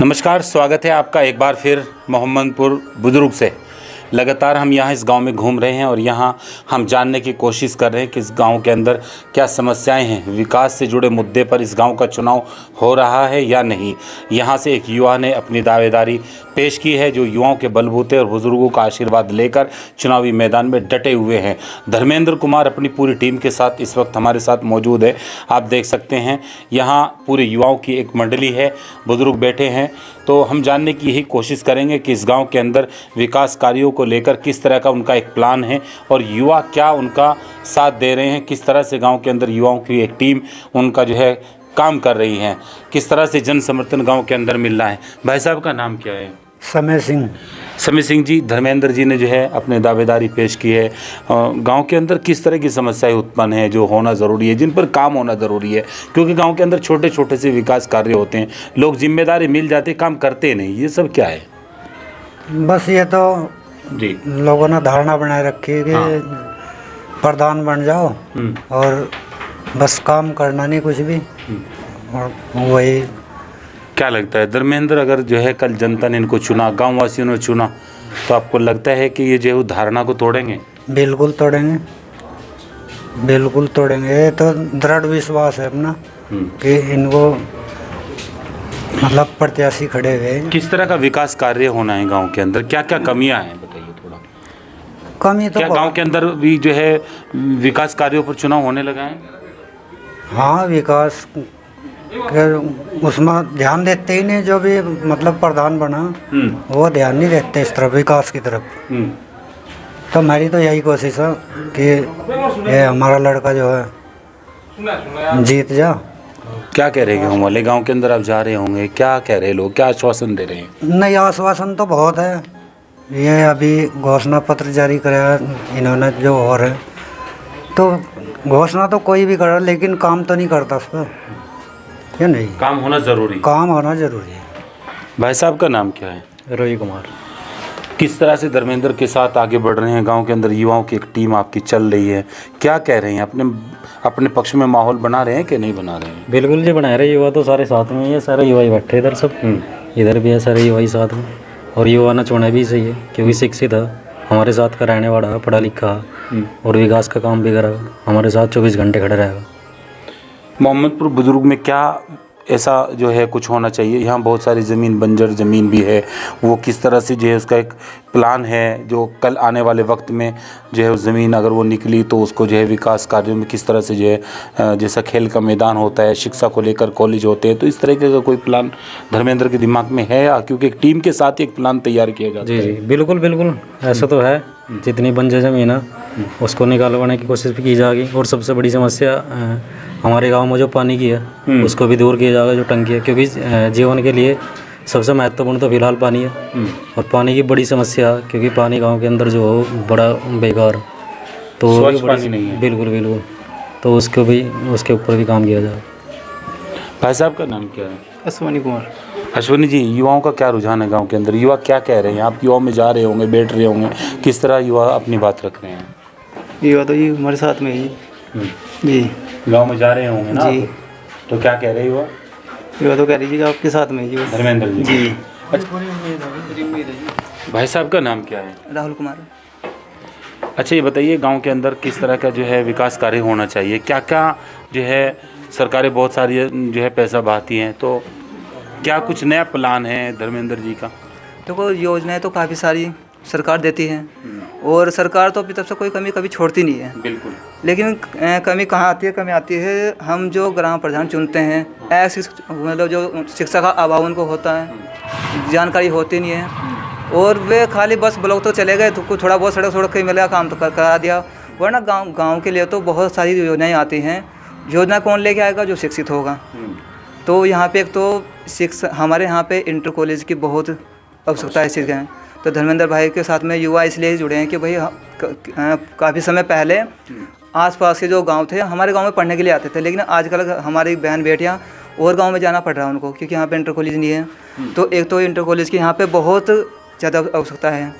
नमस्कार, स्वागत है आपका एक बार फिर मोहम्मदपुर बुजुर्ग से। लगातार हम यहाँ इस गांव में घूम रहे हैं और यहाँ हम जानने की कोशिश कर रहे हैं कि इस गांव के अंदर क्या समस्याएं हैं, विकास से जुड़े मुद्दे पर इस गांव का चुनाव हो रहा है या नहीं। यहाँ से एक युवा ने अपनी दावेदारी पेश की है जो युवाओं के बलबूते और बुजुर्गों का आशीर्वाद लेकर चुनावी मैदान में डटे हुए हैं। धर्मेंद्र कुमार अपनी पूरी टीम के साथ इस वक्त हमारे साथ मौजूद है। आप देख सकते हैं यहाँ पूरे युवाओं की एक मंडली है, बुजुर्ग बैठे हैं। तो हम जानने की यही कोशिश करेंगे कि इस गांव के अंदर विकास कार्यों को लेकर किस तरह का उनका एक प्लान है और युवा क्या उनका साथ दे रहे हैं, किस तरह से गांव के अंदर युवाओं की एक टीम उनका जो है काम कर रही है, किस तरह से जन समर्थन गांव के अंदर मिल रहा है। भाई साहब का नाम क्या है? समय सिंह। समय सिंह जी, धर्मेंद्र जी ने जो है अपने दावेदारी पेश की है। गांव के अंदर किस तरह की समस्याएं उत्पन्न है जो होना ज़रूरी है, जिन पर काम होना ज़रूरी है, क्योंकि गांव के अंदर छोटे छोटे से विकास कार्य होते हैं, लोग जिम्मेदारी मिल जाते काम करते नहीं, ये सब क्या है? बस ये तो जी लोगों ने धारणा बनाए रखी है कि प्रधान बन जाओ और बस काम करना नहीं कुछ भी। और वही क्या लगता है धर्मेंद्र, अगर जो है कल जनता ने इनको चुना, गाँव वासियों ने चुना, तो आपको लगता है कि ये जो है धारणा को तोड़ेंगे? बिल्कुल तोड़ेंगे, बिल्कुल तोड़ेंगे। ये तो दृढ़ विश्वास है अपना कि इनको मतलब प्रत्याशी खड़े हुए। किस तरह का विकास कार्य होना है गांव के अंदर, क्या क्या कमियां हैं बताइए थोड़ा। कमी तो क्या गांव के अंदर भी जो है विकास कार्यों पर चुनाव होने लगा है? हाँ, विकास उसमें ध्यान देते ही नहीं। जो भी मतलब प्रधान बना वो ध्यान नहीं देते इस तरफ, विकास की तरफ। तो हमारी तो यही कोशिश है कि ये हमारा लड़का जो है जीत जा। क्या कह रहे हैं गाँव वाले? गांव के अंदर आप जा रहे होंगे, क्या कह रहे लोग, क्या आश्वासन दे रहे हैं? नहीं, आश्वासन तो बहुत है। ये अभी घोषणा पत्र जारी कराया इन्होंने जो और है, तो घोषणा तो कोई भी करा लेकिन काम तो नहीं करता उस पर, या नहीं? काम होना जरूरी, काम होना जरूरी है। भाई साहब का नाम क्या है? रोही कुमार। किस तरह से धर्मेंद्र के साथ आगे बढ़ रहे हैं? गांव के अंदर युवाओं की एक टीम आपकी चल रही है, क्या कह रहे हैं? अपने पक्ष में माहौल बना रहे हैं कि नहीं बना रहे हैं? बिल्कुल जी, बना रहे। युवा तो सारे साथ में ही है, सारे युवा ही बैठे इधर सब। इधर भी है सारे युवा ही साथ में, और युवा ना छोड़ना भी सही है क्योंकि शिक्षित है, हमारे साथ का रहने वाला है, पढ़ा लिखा है और विकास का काम भी करेगा, हमारे साथ 24 घंटे खड़ा रहेगा। मोहम्मदपुर बुजुर्ग में क्या ऐसा जो है कुछ होना चाहिए? यहाँ बहुत सारी ज़मीन, बंजर ज़मीन भी है, वो किस तरह से जो है उसका एक प्लान है जो कल आने वाले वक्त में जो है उस ज़मीन अगर वो निकली तो उसको जो है विकास कार्यों में किस तरह से जो है, जैसा खेल का मैदान होता है, शिक्षा को लेकर कॉलेज होते हैं, तो इस तरीके का कोई प्लान धर्मेंद्र के दिमाग में है? क्योंकि एक टीम के साथ एक प्लान तैयार किया जाता है। जी, बिल्कुल बिल्कुल ऐसा तो है। जितनी बंजर ज़मीन है उसको निकालवाने की कोशिश भी की जाएगी। और सबसे बड़ी समस्या हमारे गांव में जो पानी की है उसको भी दूर किया जाएगा, जो टंकी है, क्योंकि जीवन के लिए सबसे महत्वपूर्ण तो फिलहाल पानी है। और पानी की बड़ी समस्या, क्योंकि पानी गांव के अंदर जो हो बड़ा बेकार, तो स्वच्छ पानी नहीं है। बिल्कुल बिल्कुल, तो उसके ऊपर भी काम किया जाए। भाई साहब का नाम क्या है? अश्वनी कुमार। अश्वनी जी, युवाओं का क्या रुझान है गांव के अंदर? युवा क्या कह रहे हैं? आप युवाओं में जा रहे होंगे, बैठ रहे होंगे, किस तरह युवा अपनी बात रख रहे हैं? युवा तो ये हमारे साथ में ही जी, गांव में जा रहे होंगे ना जी। आप? तो क्या कह रहे हैं युवा? युवा तो कह लीजिए आपके साथ में ही धर्मेंद्र जी जी। भाई साहब का नाम क्या है? राहुल कुमार। अच्छा, ये बताइए गांव के अंदर किस तरह का जो है विकास कार्य होना चाहिए? क्या क्या जो है सरकारें बहुत सारी जो है पैसा बहाती हैं, तो क्या कुछ नया प्लान है धर्मेंद्र जी का? देखो, योजनाएं तो काफ़ी सारी सरकार देती है और सरकार तो अपनी तरफ से कोई कमी कभी छोड़ती नहीं है। बिल्कुल। लेकिन कमी कहाँ आती है? कमी आती है हम जो ग्राम प्रधान चुनते हैं, ऐसे मतलब जो शिक्षा का अभाव उनको होता है, जानकारी होती नहीं है और वे खाली बस ब्लॉक तो चले गए तो कुछ थोड़ा बहुत सड़क के मिलेगा, काम तो करा दिया। वरना गाँव के लिए तो बहुत सारी योजनाएँ आती हैं। योजना कौन लेके आएगा? जो शिक्षित होगा। तो यहाँ पे एक तो शिक्षा, हमारे यहाँ पे इंटर कॉलेज की बहुत आवश्यकता है शिक्षा है। तो धर्मेंद्र भाई के साथ में युवा इसलिए ही जुड़े हैं कि भाई काफ़ी समय पहले आसपास के जो गांव थे हमारे गांव में पढ़ने के लिए आते थे, लेकिन आजकल हमारी बहन बेटियां और गांव में जाना पड़ रहा है उनको, क्योंकि यहाँ पे इंटर कॉलेज नहीं है। तो एक तो इंटर कॉलेज की यहाँ पे बहुत ज़्यादा आवश्यकता है।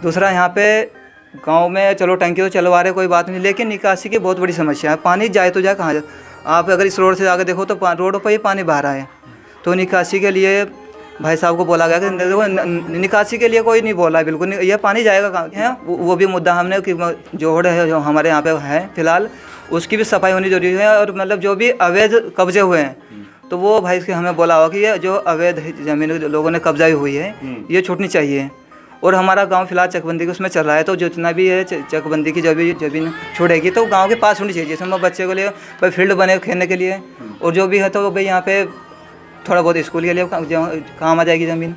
दूसरा, यहाँ पे गांव में चलो टंकी तो चलवा रहे, कोई बात नहीं, लेकिन निकासी की बहुत बड़ी समस्या है। पानी जाए तो जाए कहाँ जाए? आप अगर इस रोड से आगे देखो तो रोड पर ही पानी बह रहा है। तो निकासी के लिए भाई साहब को बोला गया कि देखो निकासी के लिए कोई नहीं बोला है, बिल्कुल नहीं, ये पानी जाएगा कहाँ है। वो भी मुद्दा हमने कि जोड़ है जो हमारे यहाँ पे है फिलहाल, उसकी भी सफाई होनी जरूरी है। और मतलब जो भी अवैध कब्जे हुए हैं तो वो भाई से हमें बोला हुआ कि ये जो अवैध ज़मीन लोगों ने कब्जा हुई है ये छूटनी चाहिए। और हमारा गांव फिलहाल चकबंदी के उसमें चल रहा है, तो जितना भी है चकबंदी की जो भी ज़मीन छूटेगी तो गांव के पास होनी चाहिए, जिसमें बच्चे के लिए भाई फील्ड बने खेलने के लिए, और जो भी है तो भाई यहाँ पे थोड़ा बहुत स्कूल के लिए काम आ जाएगी ज़मीन।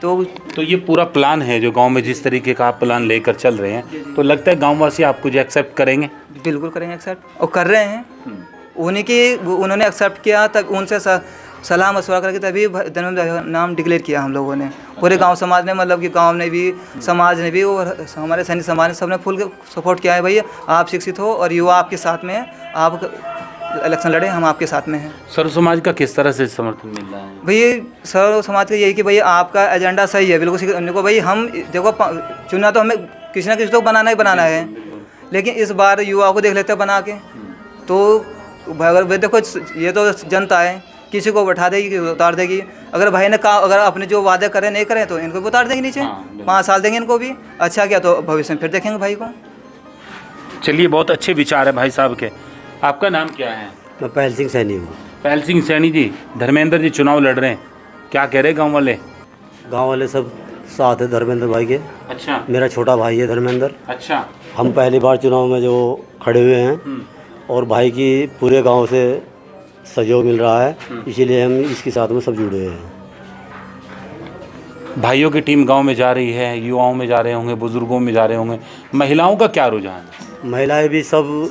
तो ये पूरा प्लान है जो गांव में जिस तरीके का आप प्लान लेकर चल रहे हैं, तो लगता है गांववासी आपको जो एक्सेप्ट करेंगे? बिल्कुल करेंगे एक्सेप्ट, और कर रहे हैं। उन्होंने एक्सेप्ट किया, तब उनसे सलाह मशवरा करके तभी धर्मेंद्र नाम डिक्लेयर किया हम लोगों ने। पूरे गांव समाज ने, मतलब कि गांव ने भी, समाज ने भी, और हमारे सैनिक समाज ने, सबने फुल सपोर्ट किया है। भैया आप शिक्षित हो और युवा आपके साथ में है, आप इलेक्शन लड़े, हम आपके साथ में हैं। सर्व समाज का किस तरह से समर्थन मिल रहा है? भैया सर्व समाज का यही कि भैया आपका एजेंडा सही है, बिल्कुल उनको भाई हम देखो चुना तो हमें किसी ना किसी को बनाना ही बनाना है, लेकिन इस बार युवाओं को देख लेते हैं बना के। तो अगर वे देखो ये तो जनता है, किसी को बैठा देगी, किसी को उतार देगी। अगर भाई ने कहा अगर अपने जो वादे करें नहीं करें तो इनको भी उतार देंगे नीचे। 5 साल देंगे इनको भी, अच्छा क्या तो भविष्य में फिर देखेंगे भाई को। चलिए, बहुत अच्छे विचार है भाई साहब के। आपका नाम क्या है? मैं पहल सिंह सैनी हूँ। पहल सिंह सैनी जी, धर्मेंद्र जी चुनाव लड़ रहे हैं, क्या कह रहे हैं गाँव वाले? गांव वाले सब साथ है धर्मेंद्र भाई के। अच्छा। मेरा छोटा भाई है धर्मेंद्र। अच्छा। हम पहली बार चुनाव में जो खड़े हुए हैं और भाई की पूरे गांव से सहयोग मिल रहा है, इसीलिए हम इसके साथ में सब जुड़े हुए हैं। भाइयों की टीम गांव में जा रही है, युवाओं में जा रहे होंगे, बुजुर्गों में जा रहे होंगे, महिलाओं का क्या रुझान है? महिलाएं भी सब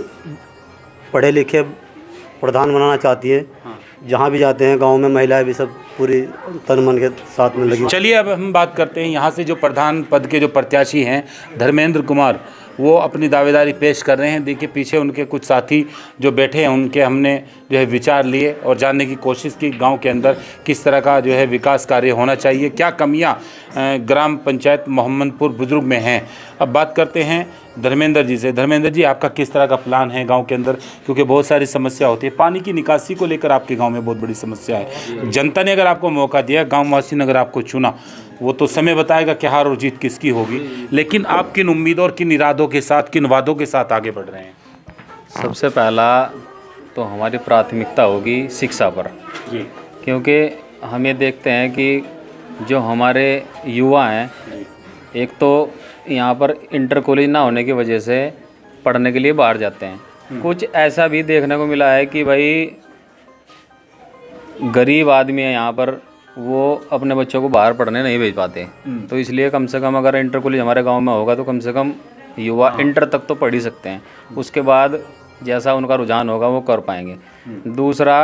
पढ़े लिखे प्रधान बनाना चाहती है। जहाँ भी जाते हैं गांव में महिलाएं भी सब पूरी तन मन के साथ में लगी। चलिए, अब हम बात करते हैं यहाँ से जो प्रधान पद के जो प्रत्याशी हैं धर्मेंद्र कुमार, वो अपनी दावेदारी पेश कर रहे हैं। देखिए पीछे उनके कुछ साथी जो बैठे हैं, उनके हमने जो है विचार लिए और जानने की कोशिश की गांव के अंदर किस तरह का जो है विकास कार्य होना चाहिए, क्या कमियां ग्राम पंचायत मोहम्मदपुर बुजुर्ग में हैं। अब बात करते हैं धर्मेंद्र जी से। धर्मेंद्र जी, आपका किस तरह का प्लान है गांव के अंदर, क्योंकि बहुत सारी समस्या होती है, पानी की निकासी को लेकर आपके गांव में बहुत बड़ी समस्या है। जनता ने अगर आपको मौका दिया, गाँववासी ने अगर आपको चुना, वो तो समय बताएगा कि हार और जीत किसकी होगी, लेकिन आप किन उम्मीदों और किन इरादों के साथ, किन वादों के साथ आगे बढ़ रहे हैं? सबसे पहला तो हमारी प्राथमिकता होगी शिक्षा पर, क्योंकि हम ये देखते हैं कि जो हमारे युवा हैं, एक तो यहाँ पर इंटर कॉलेज ना होने की वजह से पढ़ने के लिए बाहर जाते हैं। कुछ ऐसा भी देखने को मिला है कि भाई गरीब आदमी है यहाँ पर, वो अपने बच्चों को बाहर पढ़ने नहीं भेज पाते। तो इसलिए कम से कम अगर इंटर कॉलेज हमारे गांव में होगा तो कम से कम युवा इंटर तक तो पढ़ ही सकते हैं, उसके बाद जैसा उनका रुझान होगा वो कर पाएंगे। दूसरा,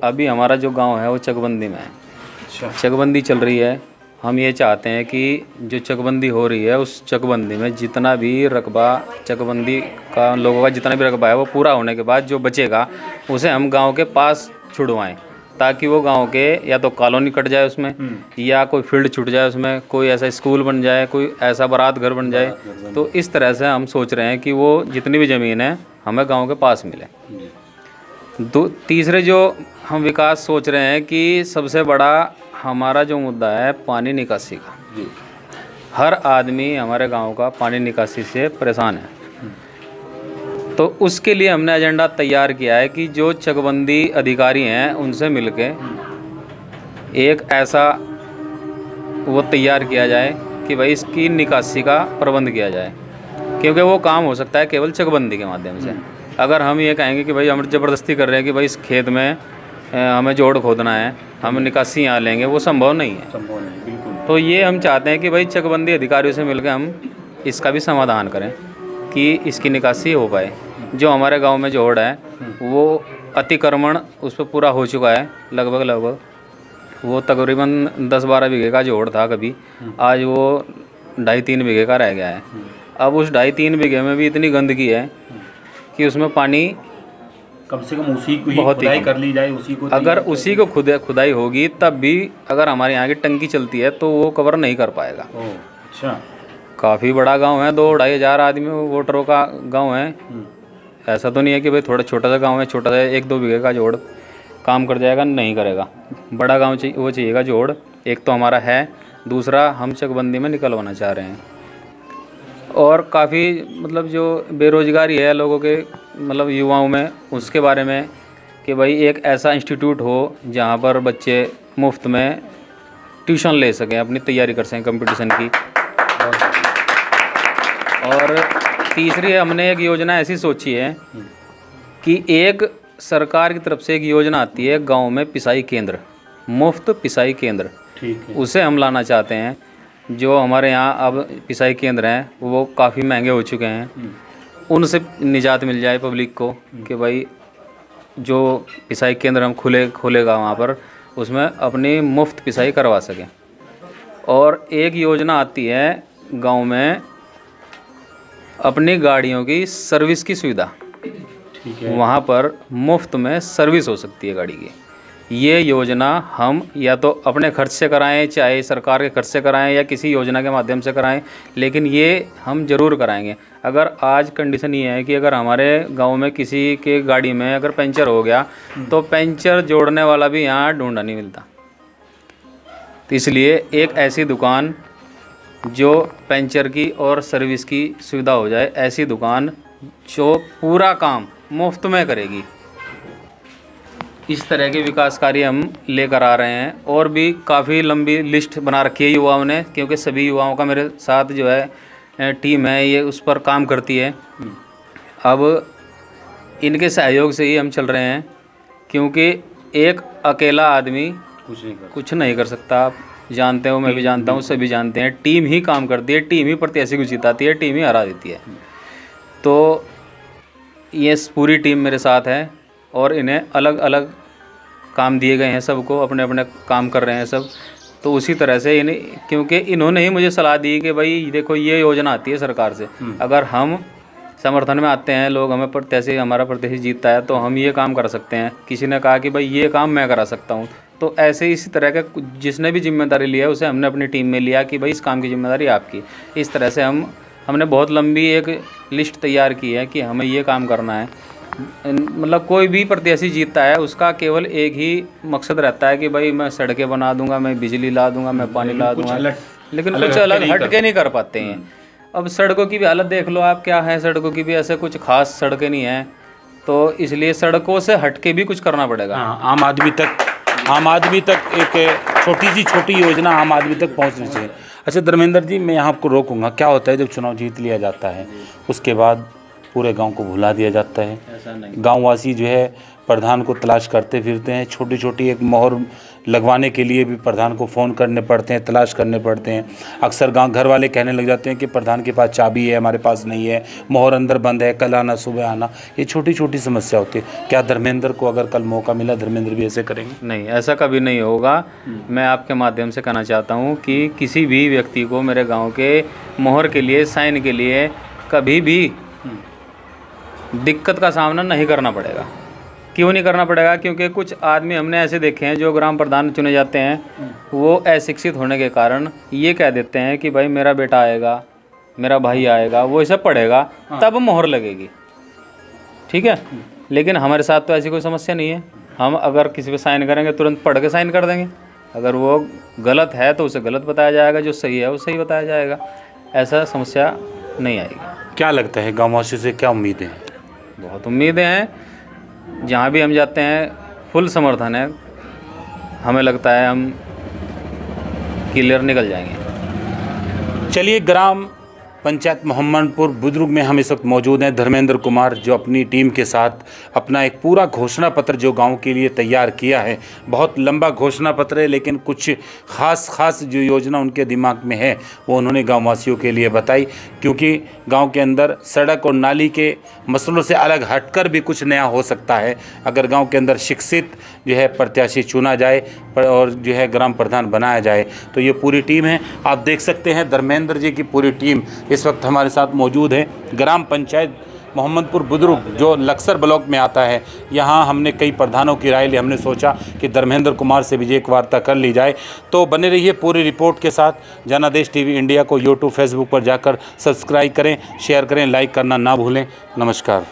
अभी हमारा जो गांव है वो चकबंदी में है। चकबंदी चल रही है। हम ये चाहते हैं कि जो चकबंदी हो रही है उस चकबंदी में जितना भी रकबा, चकबंदी का लोगों का जितना भी रकबा है वो पूरा होने के बाद जो बचेगा उसे हम गांव के पास छुड़वाएं, ताकि वो गांव के या तो कॉलोनी कट जाए उसमें, या कोई फील्ड छूट जाए उसमें, कोई ऐसा स्कूल बन जाए, कोई ऐसा बारात घर बन जाए। तो इस तरह से हम सोच रहे हैं कि वो जितनी भी ज़मीन है हमें गांव के पास मिले। तीसरे जो हम विकास सोच रहे हैं कि सबसे बड़ा हमारा जो मुद्दा है पानी निकासी का। हर आदमी हमारे गांव का पानी निकासी से परेशान है, तो उसके लिए हमने एजेंडा तैयार किया है कि जो चकबंदी अधिकारी हैं उनसे मिलके एक ऐसा वो तैयार किया जाए कि भाई इसकी निकासी का प्रबंध किया जाए, क्योंकि वो काम हो सकता है केवल चकबंदी के माध्यम से। अगर हम ये कहेंगे कि भाई हम ज़बरदस्ती कर रहे हैं कि भाई इस खेत में हमें जोड़ खोदना है, हम निकासी यहाँ लेंगे, वो संभव नहीं है। तो ये हम चाहते हैं कि भाई चकबंदी अधिकारियों से मिलकर हम इसका भी समाधान करें कि इसकी निकासी हो पाए। जो हमारे गांव में जोड़ है वो अतिक्रमण उस पर पूरा हो चुका है, लगभग वो तकरीबन 10-12 बीघे का जोड़ था कभी, आज वो 2.5-3 बीघे का रह गया है। अब उस 2.5-3 बीघे में भी इतनी गंदगी है कि उसमें पानी कम से कम उसी को ही खुदाई कर ली जाए, उसी को, अगर उसी को खुदाई होगी तब भी अगर हमारे यहाँ की टंकी चलती है तो वो कवर नहीं कर पाएगा। अच्छा, काफ़ी बड़ा गांव है, 2-2.5 हज़ार आदमी वोटरों का गांव है। ऐसा तो नहीं है कि भाई थोड़ा छोटा सा गांव है, छोटा सा 1-2 बीघे का जोड़। काम कर जाएगा, नहीं करेगा। बड़ा गांव चाहिए, वो चाहिएगा जोड़। एक तो हमारा है, दूसरा हम चकबंदी में निकलवाना चाह रहे हैं। और काफ़ी मतलब जो बेरोज़गारी है लोगों के, मतलब युवाओं में, उसके बारे में कि भाई एक ऐसा इंस्टीट्यूट हो जहाँ पर बच्चे मुफ्त में ट्यूशन ले सकें, अपनी तैयारी कर सकें कंपटीशन की। और तीसरी हमने एक योजना ऐसी सोची है कि एक सरकार की तरफ से एक योजना आती है गांव में पिसाई केंद्र, मुफ्त पिसाई केंद्र, ठीक है। उसे हम लाना चाहते हैं। जो हमारे यहाँ अब पिसाई केंद्र हैं वो काफ़ी महंगे हो चुके हैं, उनसे निजात मिल जाए पब्लिक को कि भाई जो पिसाई केंद्र हम खोलेगा वहाँ पर, उसमें अपनी मुफ्त पिसाई करवा सकें। और एक योजना आती है गांव में अपनी गाड़ियों की सर्विस की सुविधा, वहाँ पर मुफ्त में सर्विस हो सकती है गाड़ी की। ये योजना हम या तो अपने खर्च से कराएं, चाहे सरकार के खर्च से कराएं या किसी योजना के माध्यम से कराएं, लेकिन ये हम ज़रूर कराएंगे। अगर आज कंडीशन ये है कि अगर हमारे गांव में किसी के गाड़ी में अगर पंचर हो गया तो पंचर जोड़ने वाला भी यहाँ ढूंढा नहीं मिलता। तो इसलिए एक ऐसी दुकान जो पंचर की और सर्विस की सुविधा हो जाए, ऐसी दुकान जो पूरा काम मुफ्त में करेगी, इस तरह के विकास कार्य हम लेकर आ रहे हैं। और भी काफ़ी लंबी लिस्ट बना रखी है युवाओं ने, क्योंकि सभी युवाओं का मेरे साथ जो है टीम है, ये उस पर काम करती है। अब इनके सहयोग से ही हम चल रहे हैं, क्योंकि एक अकेला आदमी कुछ नहीं कर सकता। आप जानते हो, मैं भी जानता हूँ, सभी जानते हैं, टीम ही काम करती है, टीम ही प्रत्याशी को जिताती है, टीम ही हरा देती है। तो ये पूरी टीम मेरे साथ है और इन्हें अलग अलग काम दिए गए हैं, सबको अपने अपने काम कर रहे हैं सब। तो उसी तरह से इन्हें, क्योंकि इन्होंने ही मुझे सलाह दी कि भाई देखो ये योजना आती है सरकार से, अगर हम समर्थन में आते हैं, लोग हमें प्रत्याशी, हमारा प्रत्याशी जीतता है तो हम ये काम कर सकते हैं। किसी ने कहा कि भाई ये काम मैं करा सकता हूँ, तो ऐसे इसी तरह का जिसने भी जिम्मेदारी लिया उसे हमने अपनी टीम में लिया कि भाई इस काम की जिम्मेदारी आपकी। इस तरह से हमने बहुत लंबी एक लिस्ट तैयार की है कि हमें ये काम करना है। मतलब कोई भी प्रत्याशी जीतता है उसका केवल एक ही मकसद रहता है कि भाई मैं सड़कें बना दूंगा, मैं बिजली ला दूंगा, मैं पानी ला दूंगा, लेकिन कुछ अलग हटके नहीं कर पाते हैं। अब सड़कों की भी हालत देख लो आप, क्या है, सड़कों की भी ऐसे कुछ खास सड़कें नहीं हैं, तो इसलिए सड़कों से हटके भी कुछ करना पड़ेगा। आम आदमी तक एक छोटी योजना आम आदमी तक पहुंचनी चाहिए। अच्छा धर्मेंद्र जी, मैं यहाँ आपको रोकूंगा। क्या होता है जब चुनाव जीत लिया जाता है उसके बाद पूरे गांव को भुला दिया जाता है? ऐसा नहीं। गांववासी जो है प्रधान को तलाश करते फिरते हैं, छोटी एक मोहर लगवाने के लिए भी प्रधान को फ़ोन करने पड़ते हैं, तलाश करने पड़ते हैं। अक्सर गांव घर वाले कहने लग जाते हैं कि प्रधान के पास चाबी है, हमारे पास नहीं है, मोहर अंदर बंद है, कल आना सुबह आना। ये छोटी समस्या होती है। क्या धर्मेंद्र को अगर कल मौका मिला, धर्मेंद्र भी ऐसे करेंगे? नहीं, ऐसा कभी नहीं होगा। मैं आपके माध्यम से कहना चाहता हूँ कि किसी भी व्यक्ति को मेरे गाँव के मोहर के लिए, साइन के लिए कभी भी दिक्कत का सामना नहीं करना पड़ेगा। क्यों नहीं करना पड़ेगा? क्योंकि कुछ आदमी हमने ऐसे देखे हैं जो ग्राम प्रधान चुने जाते हैं, वो अशिक्षित होने के कारण ये कह देते हैं कि भाई मेरा बेटा आएगा, मेरा भाई आएगा, वो इसे पढ़ेगा तब मोहर लगेगी। ठीक है, लेकिन हमारे साथ तो ऐसी कोई समस्या नहीं है। हम अगर किसी पे साइन करेंगे तुरंत पढ़ के साइन कर देंगे। अगर वो गलत है तो उसे गलत बताया जाएगा, जो सही है वो सही बताया जाएगा। ऐसा समस्या नहीं आएगी। क्या लगता है गाँववासियों से क्या उम्मीदें हैं? बहुत उम्मीदें हैं, जहाँ भी हम जाते हैं फुल समर्थन है। हमें लगता है हम क्लियर निकल जाएंगे। चलिए, ग्राम पंचायत मोहम्मदपुर बुजुर्ग में हम इस वक्त मौजूद हैं धर्मेंद्र कुमार, जो अपनी टीम के साथ अपना एक पूरा घोषणा पत्र जो गांव के लिए तैयार किया है। बहुत लंबा घोषणा पत्र है, लेकिन कुछ खास जो योजना उनके दिमाग में है वो उन्होंने गांववासियों के लिए बताई। क्योंकि गांव के अंदर सड़क और नाली के मसलों से अलग हटकर भी कुछ नया हो सकता है अगर गांव के अंदर शिक्षित जो है प्रत्याशी चुना जाए और जो है ग्राम प्रधान बनाया जाए। तो ये पूरी टीम है, आप देख सकते हैं धर्मेंद्र जी की पूरी टीम इस वक्त हमारे साथ मौजूद है। ग्राम पंचायत मोहम्मदपुर बुजुर्ग जो लक्सर ब्लॉक में आता है, यहाँ हमने कई प्रधानों की राय ली। हमने सोचा कि धर्मेंद्र कुमार से भी एक वार्ता कर ली जाए। तो बने रहिए पूरी रिपोर्ट के साथ। जनादेश टीवी इंडिया को यूट्यूब फेसबुक पर जाकर सब्सक्राइब करें, शेयर करें, लाइक करना ना भूलें। नमस्कार।